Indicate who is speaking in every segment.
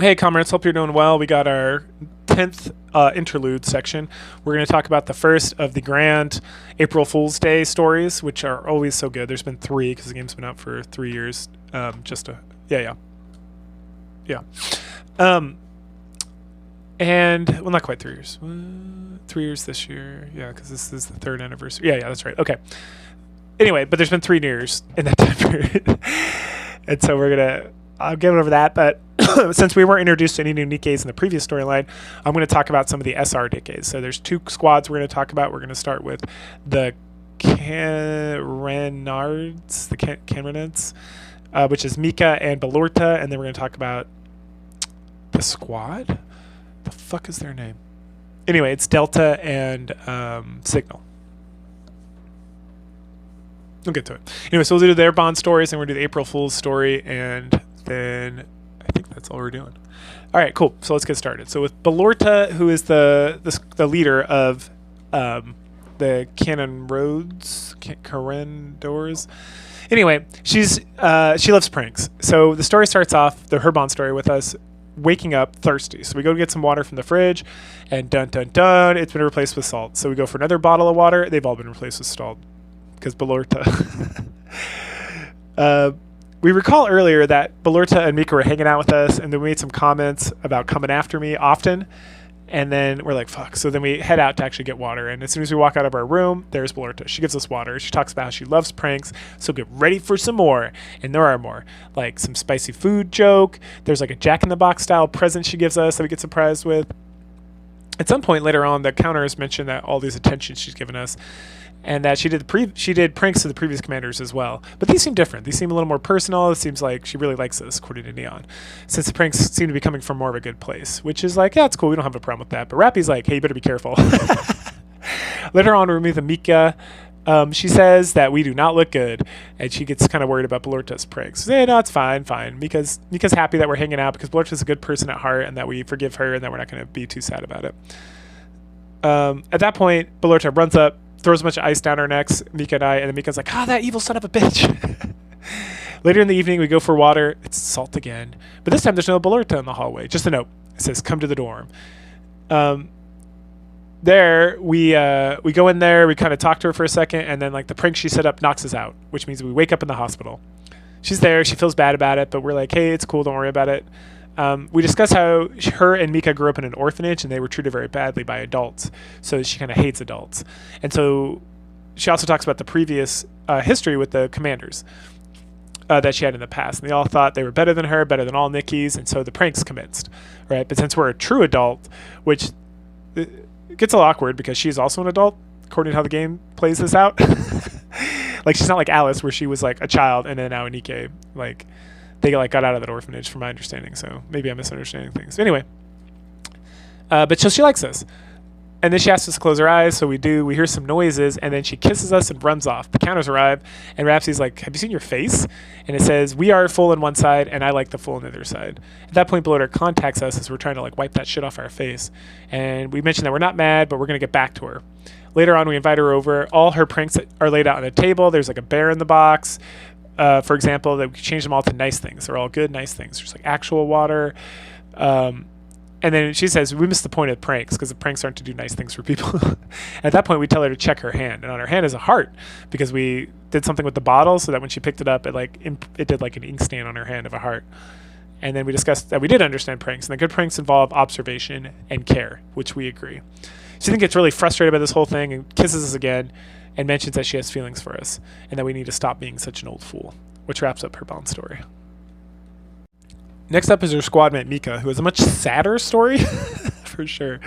Speaker 1: Hey, comrades, hope you're doing well. We got our 10th interlude section. We're going to talk about the first of the grand April Fool's Day stories, which are always so good. There's been three because the game's been out for 3 years. Yeah. And, well, not quite 3 years. 3 years this year. Yeah, because this is the third anniversary. Yeah, that's right. Okay. Anyway, but there's been 3 years in that time period. And so I'll get over that, but since we weren't introduced to any new Nikkes in the previous storyline, I'm going to talk about some of the SR Nikkes. So there's 2 squads we're going to talk about. We're going to start with the Carronades, which is Nikke and Balorta, and then we're going to talk about the squad. The fuck is their name? Anyway, it's Delta and Signal. We'll get to it. Anyway, so we'll do their Bond stories, and we'll do the April Fool's story, and then I think that's all we're doing. All right, cool. So let's get started. So with Balorta, who is the leader of the Carronades. Anyway, she loves pranks. So the story starts off, her Bond story, with us waking up thirsty. So we go to get some water from the fridge, and dun dun dun, it's been replaced with salt. So we go for another bottle of water. They've all been replaced with salt because Balorta. We recall earlier that Balorta and Nikke were hanging out with us, and then we made some comments about coming after me often. And then we're like, fuck. So then we head out to actually get water. And as soon as we walk out of our room, there's Balorta. She gives us water. She talks about how she loves pranks. So get ready for some more. And there are more. Like some spicy food joke. There's like a Jack in the Box style present she gives us that we get surprised with. At some point later on, the counters mentioned that all these attentions she's given us, and that she did pranks to the previous commanders as well. But these seem different. These seem a little more personal. It seems like she really likes us, according to Neon, since the pranks seem to be coming from more of a good place, which is like, yeah, it's cool. We don't have a problem with that. But Rappy's like, hey, you better be careful. Later on, we meet the Nikke. She says that we do not look good, and she gets kind of worried about Balorta's pranks. Yeah, no, it's fine. Nikke's happy that we're hanging out because Balorta's a good person at heart, and that we forgive her, and that we're not going to be too sad about it. At that point, Balorta runs up, throws a bunch of ice down our necks, Nikke and I, and then Mika's like, that evil son of a bitch. Later in the evening, we go for water. It's salt again. But this time, there's no Balorta in the hallway. Just a note. It says, come to the dorm. There, we go in there. We kind of talk to her for a second, and then like the prank she set up knocks us out, which means we wake up in the hospital. She's there. She feels bad about it, but we're like, hey, it's cool. Don't worry about it. We discuss how her and Nikke grew up in an orphanage, and they were treated very badly by adults. So she kind of hates adults. And so she also talks about the previous history with the commanders that she had in the past. And they all thought they were better than her, better than all Nikkes. And so the pranks commenced, right? But since we're a true adult, which it gets a little awkward because she's also an adult, according to how the game plays this out. Like, she's not like Alice, where she was like a child and then now a Nikke. Like, they like got out of that orphanage, from my understanding. So maybe I'm misunderstanding things. But anyway, but so she likes us, and then she asks us to close our eyes. So we do. We hear some noises, and then she kisses us and runs off. The counters arrive, and Rhapsody's like, "Have you seen your face?" And it says, "We are full on one side, and I like the full on the other side." At that point, Balorta contacts us as we're trying to like wipe that shit off our face, and we mention that we're not mad, but we're gonna get back to her. Later on, we invite her over. All her pranks are laid out on a table. There's like a bear in the box. For example, that we change them all to nice things. They're all good, nice things. There's like actual water. And then she says, we missed the point of pranks because the pranks aren't to do nice things for people. At that point, we tell her to check her hand. And on her hand is a heart because we did something with the bottle so that when she picked it up, it did like an ink stain on her hand of a heart. And then we discussed that we did understand pranks. And the good pranks involve observation and care, which we agree. She then gets really frustrated by this whole thing and kisses us again, and mentions that she has feelings for us and that we need to stop being such an old fool, which wraps up her Bond story. Next up is her squad mate Nikke, who has a much sadder story, for sure.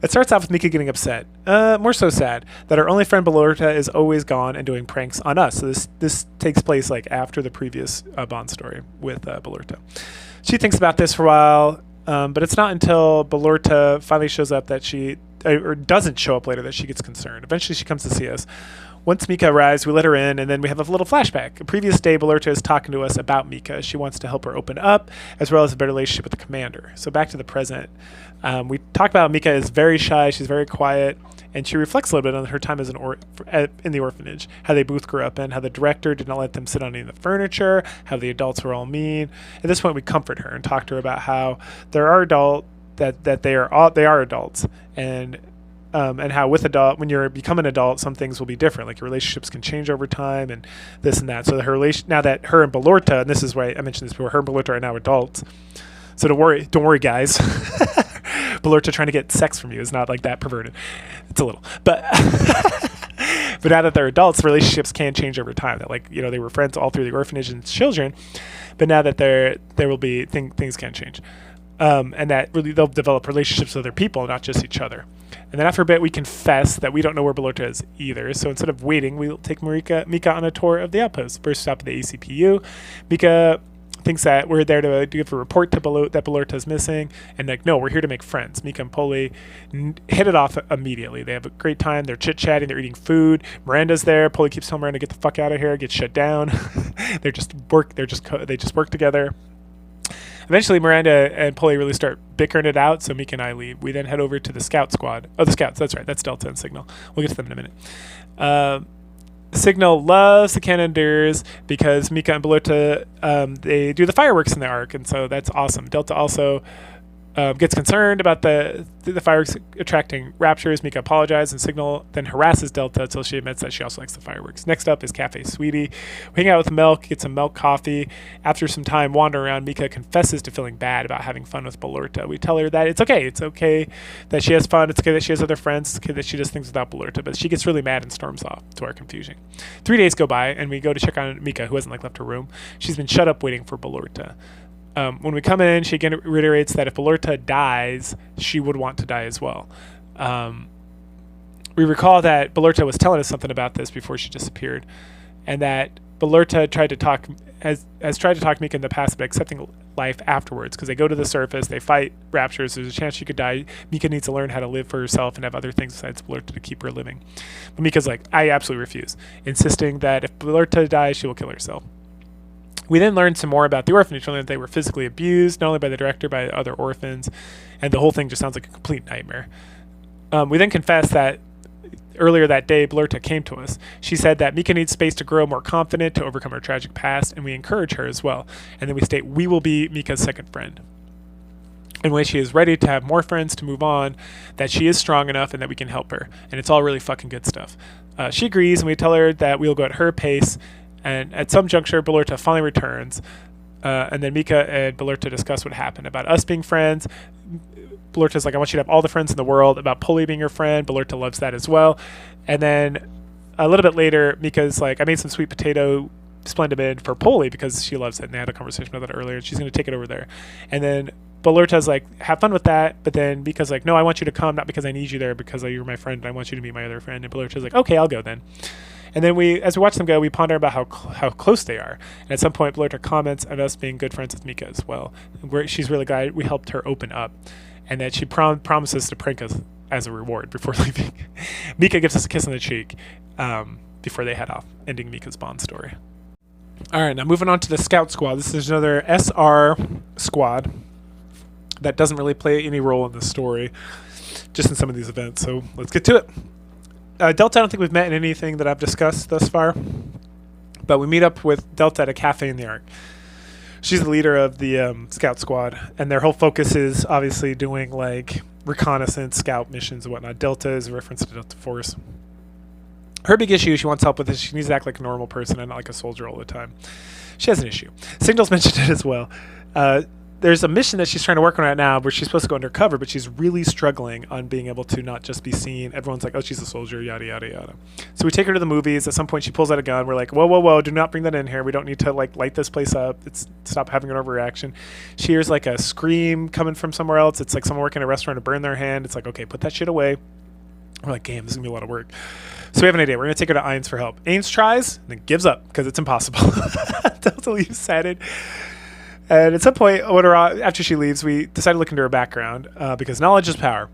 Speaker 1: It starts off with Nikke getting upset, more so sad, that her only friend Balorta is always gone and doing pranks on us. So this takes place like after the previous Bond story with Balorta. She thinks about this for a while, but it's not until Balorta finally shows up that or doesn't show up later that she gets concerned. Eventually she comes to see us. Once Mika arrives, we let her in, and then we have a little flashback. A previous day, Balerta is talking to us about Mika. She wants to help her open up, as well as a better relationship with the commander. So back to the present. We talked about Mika is very shy, she's very quiet, and she reflects a little bit on her time as in the orphanage, how they both grew up in, how the director did not let them sit on any of the furniture, how the adults were all mean. At this point, we comfort her and talk to her about how there are they are adults, and how when you become an adult, some things will be different. Like your relationships can change over time, and this and that. So now that her and Balerta, and this is why I mentioned this before, her and Balerta are now adults. So don't worry, guys. Balerta trying to get sex from you is not like that perverted. It's a little, but but now that they're adults, relationships can change over time. That they were friends all through the orphanage and children, but now that there will be things can change, and that really they'll develop relationships with other people, not just each other. And then after a bit, we confess that we don't know where Balerta is either. So instead of waiting, we'll take Mika on a tour of the outpost. First stop at the ACPU. Mika thinks that we're there to give a report to that Balerta is missing, and no, we're here to make friends. Mika and Polly hit it off immediately. They have a great time. They're chit-chatting. They're eating food. Miranda's there. Polly keeps telling Miranda, "Get the fuck out of here." Gets shut down. They just work together. Eventually, Miranda and Polly really start bickering it out, so Mika and I leave. We then head over to the scout squad. Oh, the scouts, that's right. That's Delta and Signal. We'll get to them in a minute. Signal loves the Carronades because Mika and Balerta, they do the fireworks in the Ark, and so that's awesome. Delta also gets concerned about the fireworks attracting raptures. Mika apologizes, and Signal then harasses Delta until she admits that she also likes the fireworks. Next up is Cafe Sweetie. We hang out with Milk, get some milk coffee. After some time wandering around, Mika confesses to feeling bad about having fun with Balerta. We tell her that it's okay. It's okay that she has fun. It's okay that she has other friends. It's okay that she does things without Balerta. But she gets really mad and storms off, to our confusion. 3 days go by, and we go to check on Mika, who hasn't left her room. She's been shut up waiting for Balerta. When we come in, she again reiterates that if Balerta dies, she would want to die as well. We recall that Balerta was telling us something about this before she disappeared, and that Balerta has tried to talk Mika in the past about accepting life afterwards, because they go to the surface, they fight raptures, there's a chance she could die. Mika needs to learn how to live for herself and have other things besides Balerta to keep her living. But Mika's like, I absolutely refuse, insisting that if Balerta dies, she will kill herself. We then learned some more about the orphanage, learned that they were physically abused, not only by the director, but by other orphans, and the whole thing just sounds like a complete nightmare. We then confessed that earlier that day, Balerta came to us. She said that Mika needs space to grow more confident, to overcome her tragic past, and we encourage her as well. And then we state, we will be Mika's second friend. And when she is ready to have more friends to move on, that she is strong enough and that we can help her. And it's all really fucking good stuff. She agrees, and we tell her that we'll go at her pace. And at some juncture, Balerta finally returns, and then Mika and Balerta discuss what happened about us being friends. Balerta's like, I want you to have all the friends in the world. About Polly being your friend, Balerta loves that as well. And then a little bit later, Mika's like, I made some sweet potato splendid for Polly because she loves it, and they had a conversation about that earlier, and she's going to take it over there. And then Balerta's like, have fun with that, but then Mika's like, no, I want you to come, not because I need you there, because you're my friend, and I want you to meet my other friend. And Balerta's like, okay, I'll go then. And then as we watch them go, we ponder about how close they are. And at some point, Balerta comments on us being good friends with Mika as well. She's really glad we helped her open up, and that she promises to prank us as a reward before leaving. Mika gives us a kiss on the cheek before they head off, ending Mika's Bond story. All right, now moving on to the Scout Squad. This is another SR squad that doesn't really play any role in the story, just in some of these events. So let's get to it. Delta, I don't think we've met in anything that I've discussed thus far, but we meet up with Delta at a cafe in the Ark. She's the leader of the scout squad, and their whole focus is obviously doing like reconnaissance, scout missions and whatnot. Delta is a reference to Delta Force. Her big issue she wants help with is she needs to act like a normal person and not like a soldier all the time. She has an issue. Signal's mentioned it as well. There's a mission that she's trying to work on right now where she's supposed to go undercover, but she's really struggling on being able to not just be seen. Everyone's like, oh, she's a soldier, yada, yada, yada. So we take her to the movies. At some point, she pulls out a gun. We're like, whoa, whoa, whoa, do not bring that in here. We don't need to like light this place up. Stop having an overreaction. She hears like a scream coming from somewhere else. It's like someone working at a restaurant to burn their hand. It's like, okay, put that shit away. We're like, damn, this is going to be a lot of work. So we have an idea. We're going to take her to Ains for help. Ains tries and then gives up because it's impossible. Delta leaves saddened. And at some point, after she leaves, we decide to look into her background because knowledge is power.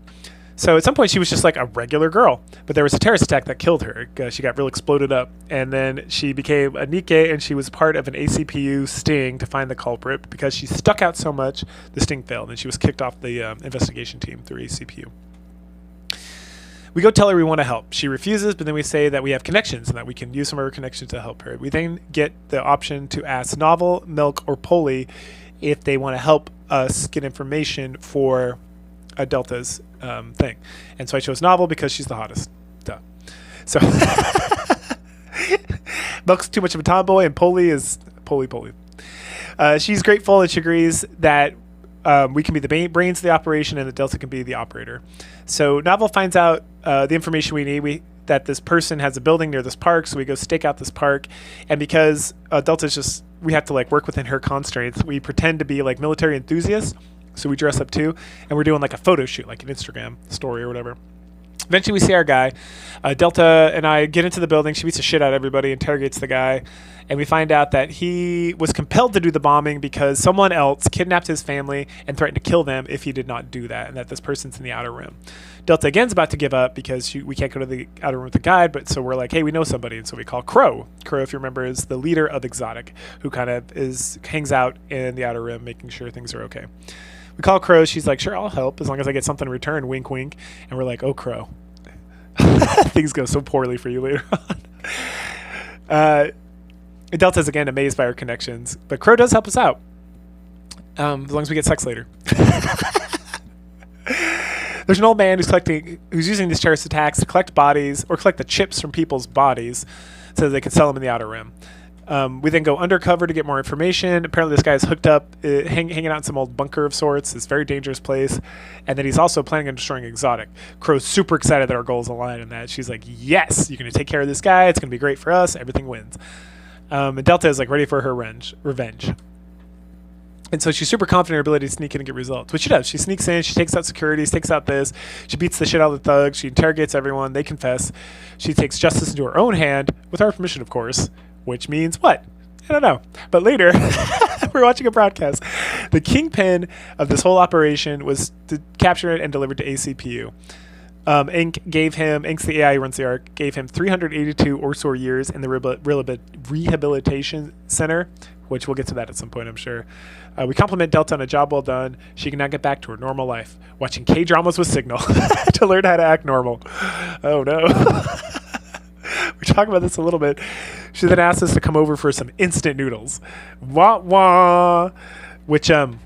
Speaker 1: So at some point she was just like a regular girl, but there was a terrorist attack that killed her. She got real exploded up, and then she became a Nikke, and she was part of an ACPU sting to find the culprit. Because she stuck out so much, the sting failed, and she was kicked off the investigation team through ACPU. We go tell her we want to help. She refuses, but then we say that we have connections and that we can use some of her connections to help her. We then get the option to ask Novel, Milk, or Polly if they want to help us get information for Delta's thing. And so I chose Novel because she's the hottest. Duh. So Milk's too much of a tomboy, and Polly is Polly. She's grateful, and she agrees that we can be the brains of the operation and that Delta can be the operator. So Novel finds out the information we need. That this person has a building near this park, so we go stake out this park. And because Delta's just, we have to like work within her constraints, we pretend to be like military enthusiasts. So we dress up too, and we're doing like a photo shoot, like an Instagram story or whatever. Eventually we see our guy. Delta and I get into the building. She beats the shit out of everybody, interrogates the guy, and we find out that he was compelled to do the bombing because someone else kidnapped his family and threatened to kill them if he did not do that, and that this person's in the outer room. Delta again's about to give up because we can't go to the outer room with the guide, but so we're like, hey, we know somebody, and so we call Crow. Crow, if you remember, is the leader of Exotic, who kind of hangs out in the outer rim, making sure things are okay. We call Crow. She's like, sure, I'll help as long as I get something in return. Wink, wink. And we're like, oh, Crow. Things go so poorly for you later on. Delta's again amazed by our connections, but Crow does help us out as long as we get sex later. There's an old man who's using these terrorist attacks to collect bodies or collect the chips from people's bodies so that they can sell them in the outer rim. We then go undercover to get more information. Apparently this guy's hooked up, hanging out in some old bunker of sorts, this very dangerous place. And then he's also planning on destroying Exotic. Crow's super excited that our goals align and that. She's like, yes, you're going to take care of this guy. It's going to be great for us. Everything wins. And Delta is like ready for her revenge. And so she's super confident in her ability to sneak in and get results, which she does. She sneaks in, she takes out securities, takes out this. She beats the shit out of the thugs. She interrogates everyone. They confess. She takes justice into her own hand, with our permission, of course, which means what? I don't know. But later, we're watching a broadcast. The kingpin of this whole operation was to capture it and deliver it to ACPU. Ink's the AI who runs the ARC, gave him 382 Orsor years in the rehabilitation center, which we'll get to that at some point, I'm sure. We compliment Delta on a job well done. She can now get back to her normal life, watching K-dramas with Signal to learn how to act normal. Oh, no. We talk about this a little bit. She then asked us to come over for some instant noodles. Wah, wah. Which, for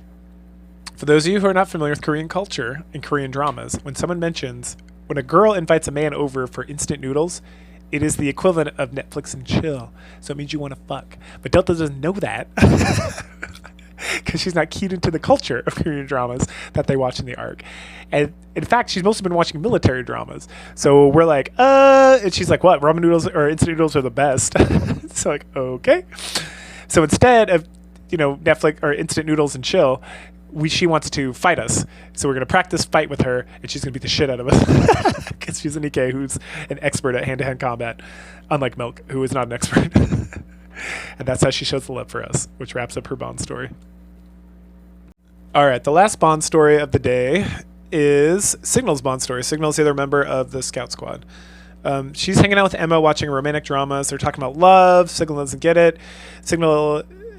Speaker 1: those of you who are not familiar with Korean culture and Korean dramas, when a girl invites a man over for instant noodles, it is the equivalent of Netflix and chill. So it means you want to fuck. But Delta doesn't know that because she's not keyed into the culture of Korean dramas that they watch in the ARC. And in fact, she's mostly been watching military dramas. So we're like, and she's like, what? Ramen noodles or instant noodles are the best. So like, okay. So instead of, Netflix or instant noodles and chill, she wants to fight us. So we're going to practice fight with her, and she's going to beat the shit out of us because she's a Nikke who's an expert at hand-to-hand combat, unlike Milk, who is not an expert. And that's how she shows the love for us, which wraps up her Bond story. All right, the last Bond story of the day is Signal's Bond story. Signal's the other member of the Scout Squad. She's hanging out with Emma watching romantic dramas. They're talking about love. Signal doesn't get it.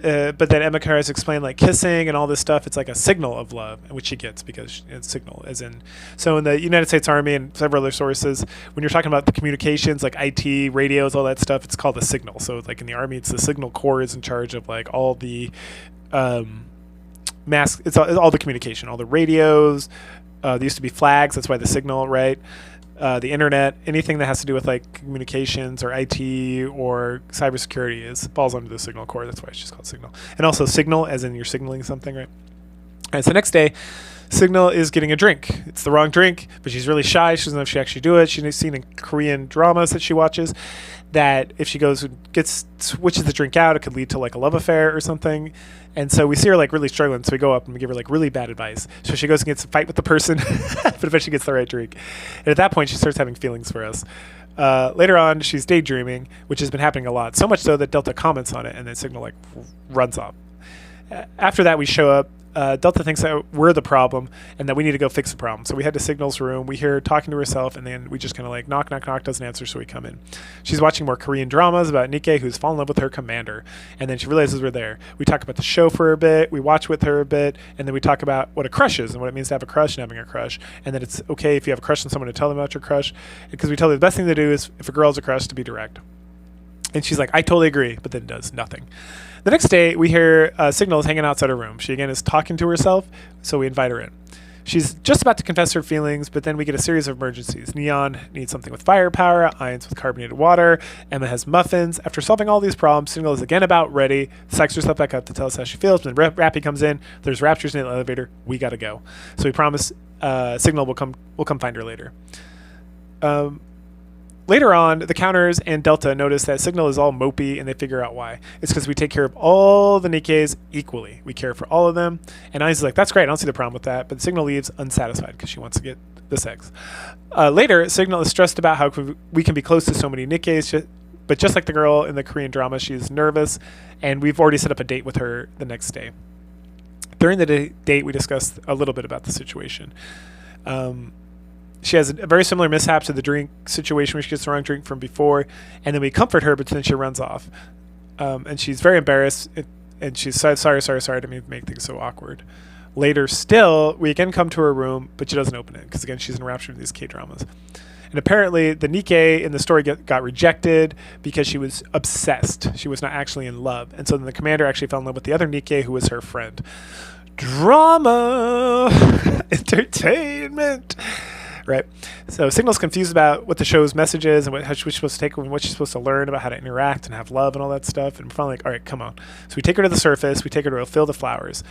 Speaker 1: But then Emma tries to explain like kissing and all this stuff. It's like a signal of love, which she gets because it's signal as in. So in the United States Army and several other sources, when you're talking about the communications like IT, radios, all that stuff, it's called a signal. So like in the Army, it's the signal corps is in charge of like all the it's all the communication, all the radios. There used to be flags. That's why the signal, right? The internet, anything that has to do with like communications or IT or cybersecurity falls under the signal core. That's why it's just called signal. And also signal as in you're signaling something, right? All right, so next day, Signal is getting a drink. It's the wrong drink, but she's really shy. She doesn't know if she actually do it. She's seen in Korean dramas that she watches that if she goes and switches the drink out, it could lead to like a love affair or something. And so we see her like really struggling. So we go up and we give her like really bad advice. So she goes and gets a fight with the person, but eventually gets the right drink. And at that point, she starts having feelings for us. Later on, she's daydreaming, which has been happening a lot. So much so that Delta comments on it and then Signal like runs off. After that, we show up. Delta thinks that we're the problem and that we need to go fix the problem. So we head to Signal's room. We hear her talking to herself, and then we just kind of like knock, knock, knock, doesn't answer, so we come in. She's watching more Korean dramas about Nikke, who's fallen in love with her commander. And then she realizes we're there. We talk about the show for a bit. We watch with her a bit. And then we talk about what a crush is and what it means to have a crush and having a crush. And that it's okay if you have a crush on someone to tell them about your crush. Because we tell her the best thing to do is, if a girl has a crush, to be direct. And she's like, I totally agree, but then does nothing. The next day, we hear Signal is hanging outside her room. She, again, is talking to herself, so we invite her in. She's just about to confess her feelings, but then we get a series of emergencies. Neon needs something with firepower, Ions with carbonated water, Emma has muffins. After solving all these problems, Signal is again about ready, psychs herself back up to tell us how she feels, but then Rappy comes in, there's raptures in the elevator, we gotta go. So we promise Signal will come find her later. Later on, the counters and Delta notice that Signal is all mopey, and they figure out why. It's because we take care of all the Nikkes equally. We care for all of them. And I's like, that's great, I don't see the problem with that. But Signal leaves unsatisfied because she wants to get the sex. Later, Signal is stressed about how we can be close to so many Nikkes, but just like the girl in the Korean drama, she's nervous, and we've already set up a date with her the next day. During the date, we discussed a little bit about the situation. She has a very similar mishap to the drink situation where she gets the wrong drink from before, and then we comfort her, but then she runs off. And she's very embarrassed, and she's sorry to make things so awkward. Later still, we again come to her room, but she doesn't open it, because again, she's enraptured in these K-dramas. And apparently, the Nikke in the story got rejected because she was obsessed. She was not actually in love. And so then the commander actually fell in love with the other Nikke, who was her friend. Drama! Entertainment! Right. So Signal's confused about what the show's message is and what she's supposed to take and what she's supposed to learn about how to interact and have love and all that stuff. And we're finally like, all right, come on. So we take her to the surface. We take her to fill the flowers.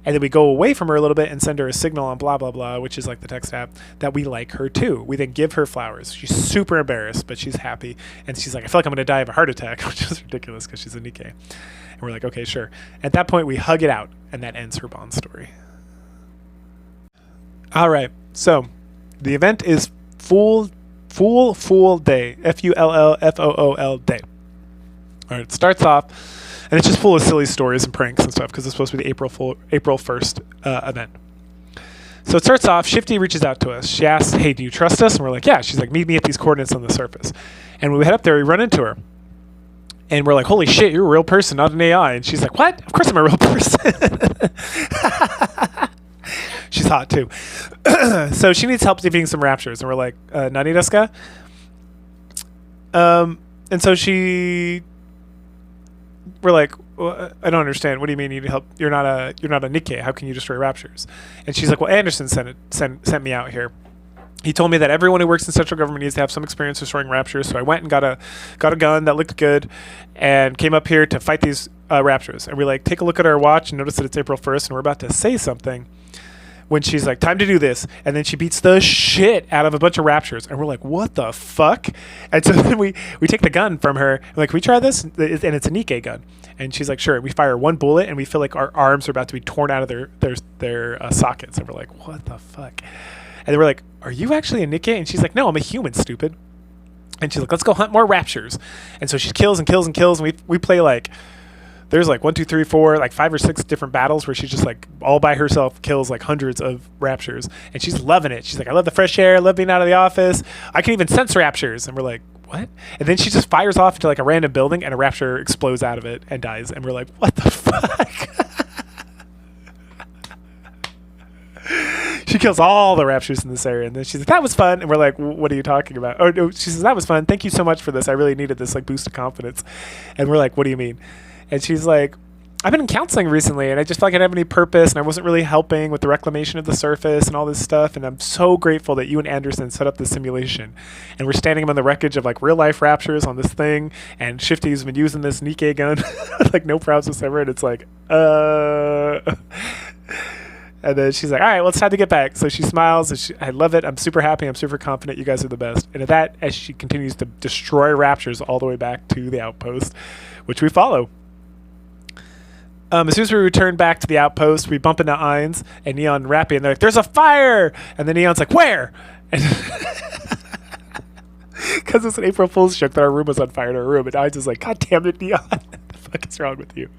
Speaker 1: And then we go away from her a little bit and send her a signal on blah, blah, blah, which is like the text app, that we like her too. We then give her flowers. She's super embarrassed, but she's happy. And she's like, I feel like I'm going to die of a heart attack, which is ridiculous because she's a Nikke. And we're like, okay, sure. At that point, we hug it out. And that ends her Bond story. All right. So the event is Fool Day. Fullfool Day. All right, it starts off, and it's just full of silly stories and pranks and stuff because it's supposed to be the April 1st event. So it starts off, Shifty reaches out to us. She asks, hey, do you trust us? And we're like, yeah. She's like, meet me at these coordinates on the surface. And when we head up there, we run into her. And we're like, holy shit, you're a real person, not an AI. And she's like, what? Of course I'm a real person. She's hot too. So she needs help defeating some raptures. And we're like, nani desu ka? And so we're like, well, I don't understand. What do you mean you need help? You're not a Nikke. How can you destroy raptures? And she's like, well, Anderson sent me out here. He told me that everyone who works in central government needs to have some experience destroying raptures. So I went and got a gun that looked good and came up here to fight these raptures. And we like take a look at our watch and notice that it's April 1st and we're about to say something when she's like, time to do this. And then she beats the shit out of a bunch of raptures. And we're like, what the fuck? And so then we take the gun from her. We're like, can we try this? And it's a Nikke gun. And she's like, sure. We fire one bullet and we feel like our arms are about to be torn out of their sockets. And we're like, what the fuck? And then we're like, are you actually a Nikke? And she's like, no, I'm a human, stupid. And she's like, let's go hunt more raptures. And so she kills and kills and kills. And we play like, there's like 1, 2, 3, 4, like 5 or 6 different battles where she's just like all by herself kills like hundreds of raptures. And she's loving it. She's like, I love the fresh air. I love being out of the office. I can even sense raptures. And we're like, what? And then she just fires off into like a random building and a rapture explodes out of it and dies. And we're like, what the fuck? She kills all the raptures in this area. And then she's like, that was fun. And we're like, what are you talking about? Oh, no. She says, that was fun. Thank you so much for this. I really needed this like boost of confidence. And we're like, what do you mean? And she's like, I've been in counseling recently and I just felt like I didn't have any purpose and I wasn't really helping with the reclamation of the surface and all this stuff. And I'm so grateful that you and Anderson set up this simulation. And we're standing on the wreckage of like real life raptures on this thing. And Shifty's been using this Nikke gun, like no problems whatsoever. And it's like, And then she's like, all right, well, it's time to get back. So she smiles. And I love it. I'm super happy. I'm super confident. You guys are the best. And at that, as she continues to destroy raptures all the way back to the outpost, which we follow. As soon as we return back to the outpost, we bump into Ions and Neon and Rappy. And they're like, there's a fire. And then Neon's like, where? Because it's an April Fool's joke that our room was on fire in our room. And Ions is like, God damn it, Neon. What the fuck is wrong with you?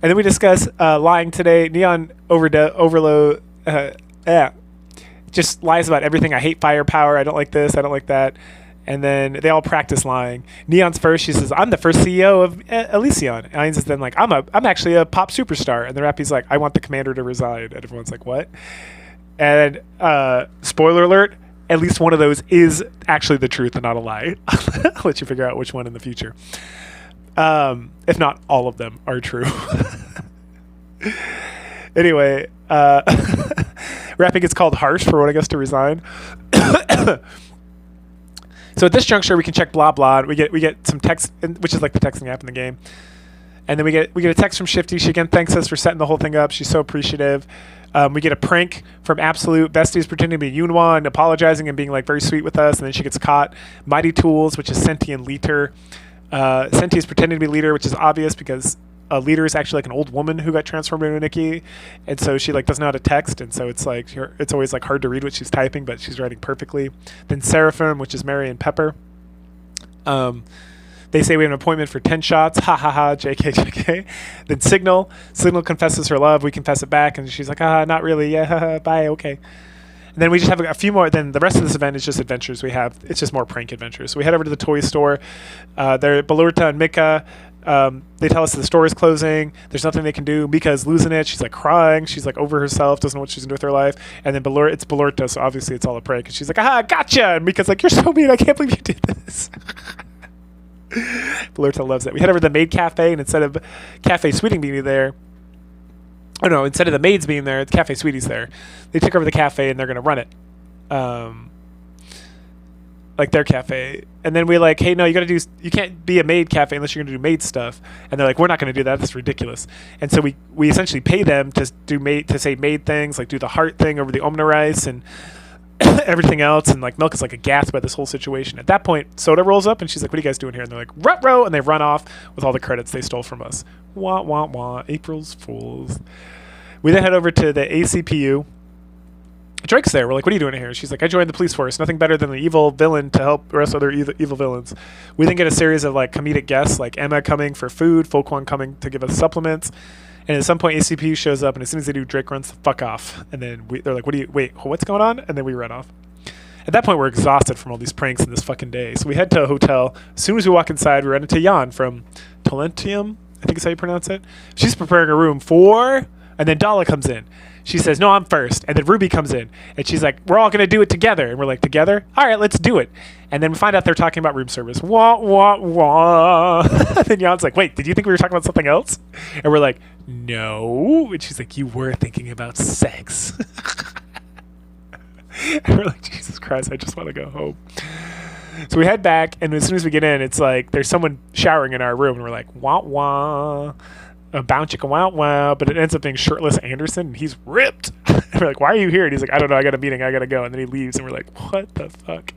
Speaker 1: And then we discuss lying today. Neon overload. Yeah, just lies about everything. I hate firepower. I don't like this. I don't like that. And then they all practice lying. Neon's first. She says, "I'm the first CEO of Elysion." And Ainz is then like, "I'm actually a pop superstar." And then Rappy's like, "I want the commander to resign." And everyone's like, "What?" And spoiler alert: at least one of those is actually the truth and not a lie. I'll let you figure out which one in the future. If not, all of them are true. Anyway, Rappy gets called harsh for wanting us to resign. So at this juncture, we can check blah blah. We get some text, which is like the texting app in the game, and then we get a text from Shifty. She again thanks us for setting the whole thing up. She's so appreciative. We get a prank from Absolute. Bestie's pretending to be Yunhua and apologizing and being like very sweet with us, and then she gets caught. Mighty Tools, which is Senti and Leader. Senti is pretending to be Leader, which is obvious because Leader is actually like an old woman who got transformed into Nikke, and so she like doesn't know how to text, and so it's like it's always like hard to read what she's typing, but she's writing perfectly. Then Seraphim, which is Mary and Pepper. They say we have an appointment for 10 shots. Ha ha ha. JK JK. Then Signal confesses her love. We confess it back, and she's like, not really. Yeah, bye. Okay. And then we just have a few more. Then the rest of this event is just adventures. It's just more prank adventures. So we head over to the toy store. They're Balurta and Mika. They tell us the store is closing. There's nothing they can do. Mika's losing it. She's like crying. She's like over herself. Doesn't know what she's gonna do with her life. And then it's Balurta, so obviously it's all a prank. And she's like, gotcha. And Mika's like, you're so mean. I can't believe you did this. Balurta loves it. We head over to the maid cafe, and instead of Cafe Sweeting being there, instead of the maids being there, it's Cafe Sweetie's there. They took over the cafe, and they're gonna run it. Like their cafe, and then we're like, hey, no, you can't be a maid cafe unless you're gonna do maid stuff. And they're like, we're not gonna do that. That's ridiculous. And so we essentially pay them to say maid things, like do the heart thing over the Omni rice and everything else. And like Milk is like aghast by this whole situation. At that point, Soda rolls up and she's like, what are you guys doing here? And they're like, ruh-roh, and they run off with all the credits they stole from us. Wah wah wah. April's Fools. We then head over to the ACPU. Drake's there. We're like, what are you doing here? She's like, I joined the police force. Nothing better than an evil villain to help arrest other evil villains. We then get a series of like comedic guests, like Emma coming for food, Folkwang coming to give us supplements. And at some point, ACPU shows up, and as soon as they do, Drake runs the fuck off. And then they're like, what's going on? And then we run off. At that point, we're exhausted from all these pranks in this fucking day. So we head to a hotel. As soon as we walk inside, we run into Jan from Talentium, I think is how you pronounce it. She's preparing a room for... And then Dala comes in. She says, no, I'm first. And then Ruby comes in. And she's like, we're all going to do it together. And we're like, together? All right, let's do it. And then we find out they're talking about room service. Wah, wah, wah. And then Jan's like, wait, did you think we were talking about something else? And we're like, no. And she's like, you were thinking about sex. And we're like, Jesus Christ, I just want to go home. So we head back. And as soon as we get in, it's like there's someone showering in our room. And we're like, wah, wah. Bound chicka wow wow, but it ends up being shirtless Anderson, and he's ripped. And we're like, why are you here? And he's like, I don't know, I got a meeting, I gotta go. And then he leaves, and we're like, what the fuck?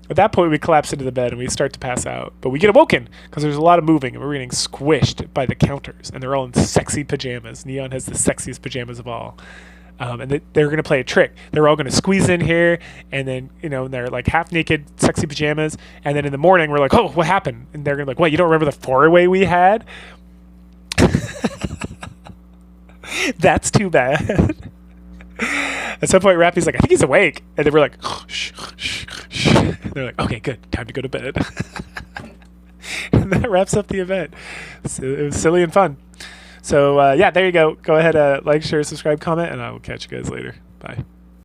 Speaker 1: At that point, we collapse into the bed, and we start to pass out. But we get awoken, because there's a lot of moving, and we're getting squished by the counters, and they're all in sexy pajamas. Neon has the sexiest pajamas of all. And they're going to play a trick. They're all going to squeeze in here, and then, they're like half naked, sexy pajamas. And then in the morning, we're like, oh, what happened? And they're going to be like, what, you don't remember the four-way we had? That's too bad. At some point, Rappy's like, I think he's awake. And then we're like, shh, shh, shh. And they're like, okay, good. Time to go to bed. And that wraps up the event. So it was silly and fun. So, yeah, there you go. Go ahead, like, share, subscribe, comment, and I will catch you guys later. Bye.